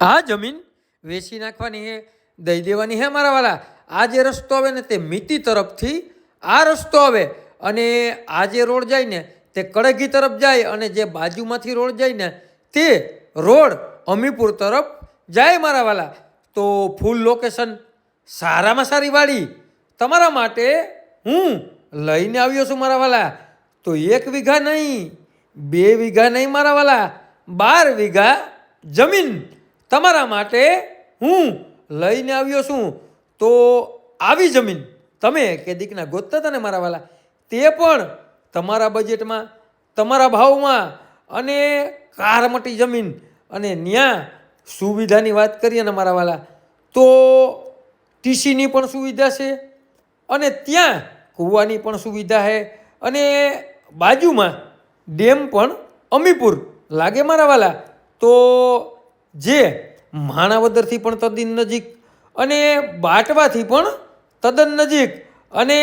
આ જમીન વેચી નાખવાની હે, દઈ દેવાની હે મારા વાલા. આ જે રસ્તો આવે ને તે મિતિ તરફથી આ રસ્તો આવે અને આ જે રોડ જાય ને તે કડગી તરફ જાય અને જે બાજુમાંથી રોડ જાય ને તે રોડ અમીપુર તરફ જાય મારા વાલા. તો ફૂલ લોકેશન, સારામાં સારી વાડી તમારા માટે હું લઈને આવ્યો છું મારા વાલા. તો 1 વીઘા નહીં, 2 વીઘા નહીં મારા વાલા, 12 વીઘા જમીન તમારા માટે હું લઈને આવ્યો છું. તો આવી જમીન તમે કે દીકના ગોતતા હતા ને મારા વાલા, તે પણ તમારા બજેટમાં, તમારા ભાવમાં અને કારમટી જમીન અને ત્યાં સુવિધાની વાત કરીએ ને મારા વાલા તો ટીસીની પણ સુવિધા છે અને ત્યાં કૂવાની પણ સુવિધા છે અને બાજુમાં ડેમ પણ અમીપુર લાગે મારા વાલા. તો જે માણાવદરથી પણ તદ્દન નજીક અને બાટવાથી પણ તદ્દન નજીક અને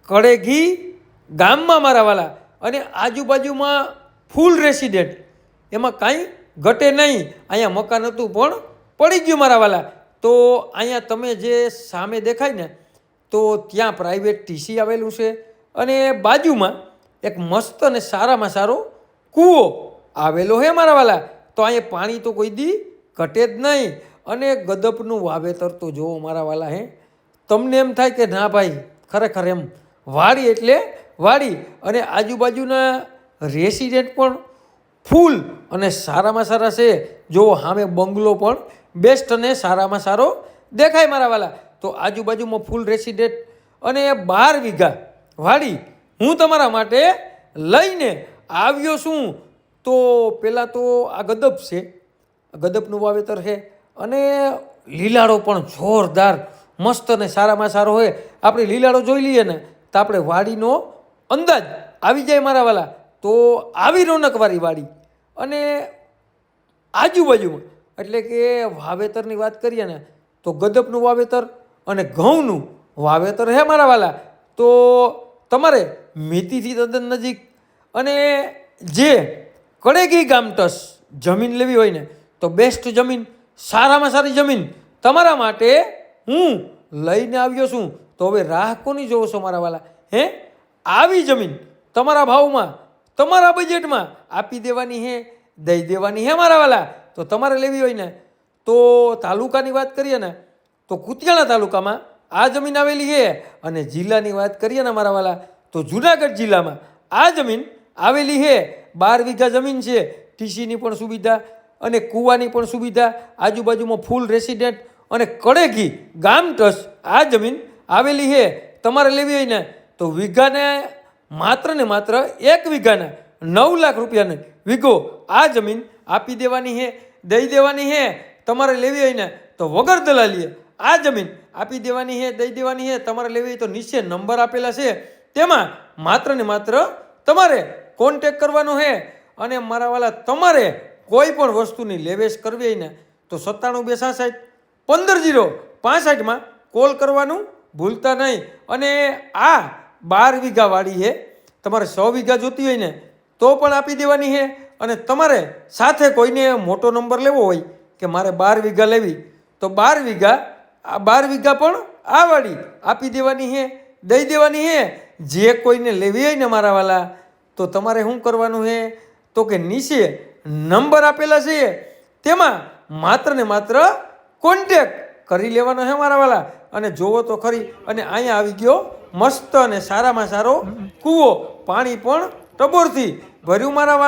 કડેઘી ગામમાં મારા વાલા અને આજુબાજુમાં ફૂલ રેસિડેન્ટ, એમાં કાંઈ ઘટે નહીં. અહીંયા મકાન હતું પણ પડી ગયું મારા વાલા. તો અહીંયા તમે જે સામે દેખાય ને તો ત્યાં પ્રાઇવેટ ટીસી આવેલું છે અને બાજુમાં એક મસ્ત અને સારામાં સારો કૂવો આવેલો છે મારા વાલા. તો અહીંયા પાણી તો કોઈ દી ઘટે જ નહીં અને ગદપનું વાવેતર તો જોવો મારા વાલા. તમને એમ થાય કે ના ભાઈ ખરેખર એમ વાડી એટલે વાડી અને આજુબાજુના રેસિડેન્ટ પણ ફૂલ અને સારામાં સારા છે. જો સામે બંગલો પણ બેસ્ટ અને સારામાં સારો દેખાય મારા વાલા. તો આજુબાજુમાં ફૂલ રેસિડેન્ટ અને 12 વીઘા વાડી હું તમારા માટે લઈને આવ્યો છું. તો પહેલાં તો આ ગદપ છે, ગદપનું વાવેતર છે અને લીલાડો પણ જોરદાર મસ્ત અને સારામાં સારો હોય. આપણે લીલાડો જોઈ લઈએ ને તો આપણે વાડીનો અંદાજ આવી જાય મારા વાલા. તો આવી રોનકવાળી વાડી અને આજુબાજુમાં એટલે કે વાવેતરની વાત કરીએ ને તો ગદપનું વાવેતર અને ઘઉંનું વાવેતર હે મારા વાલા. તો તમારે મિતિથી તદ્દન નજીક અને જે કડેઘી ગામટસ જમીન લેવી હોય ને તો બેસ્ટ જમીન, સારામાં સારી જમીન તમારા માટે હું લઈને આવ્યો છું. તો હવે રાહ કોની જોવો છો મારા વાલા? આવી જમીન તમારા ભાવમાં, તમારા બજેટમાં આપી દેવાની હે, દઈ દેવાની હે મારા વાલા. તો તમારે લેવી હોય ને તો તાલુકાની વાત કરીએ ને તો કુતિયાણા તાલુકામાં આ જમીન આવેલી છે અને જિલ્લાની વાત કરીએ ને મારા વાલા તો જુનાગઢ જિલ્લામાં આ જમીન આવેલી છે. 12 વીઘા જમીન છે, ટીસીની પણ સુવિધા અને કૂવાની પણ સુવિધા, આજુબાજુમાં ફૂલ રેસિડેન્ટ અને કડેઘી ગામટસ આ જમીન આવેલી છે. તમારે લેવી હોય ને તો વીઘાને માત્ર ને માત્ર 1 વીઘાના 9 લાખ રૂપિયાને વીઘો આ જમીન આપી દેવાની છે, દઈ દેવાની છે. તમારે લેવી હોય ને તો વગર દલાલીએ આ જમીન આપી દેવાની છે, દઈ દેવાની છે. તમારે લેવી હોય તો નીચે નંબર આપેલા છે તેમાં માત્ર ને માત્ર તમારે કોન્ટેક કરવાનો છે અને મારા વાલા તમારે કોઈ પણ વસ્તુની લેવેશ કરવી હોય ને તો 97 266 15 કોલ કરવાનું ભૂલતા નહીં. અને આ 12 વીઘા વાડી છે, તમારે 100 વીઘા જોતી હોય ને તો પણ આપી દેવાની છે. અને તમારે સાથે કોઈને મોટો નંબર લેવો હોય કે મારે 12 વીઘા લેવી તો 12 વીઘા પણ આ વાડી આપી દેવાની છે, દઈ દેવાની છે. જે કોઈને લેવી હોય ને મારા વાલા તો તમારે શું કરવાનું છે તો કે નીચે નંબર આપેલા છે તેમાં માત્ર ને માત્ર કોન્ટેક કરી લેવાનો છે મારા વાલા. અને જોવો તો ખરી અને અહીંયા આવી ગયો મસ્ત અને સારામાં સારો કૂવો, પાણી પણ ટબોરથી ભર્યું મારા વાલા.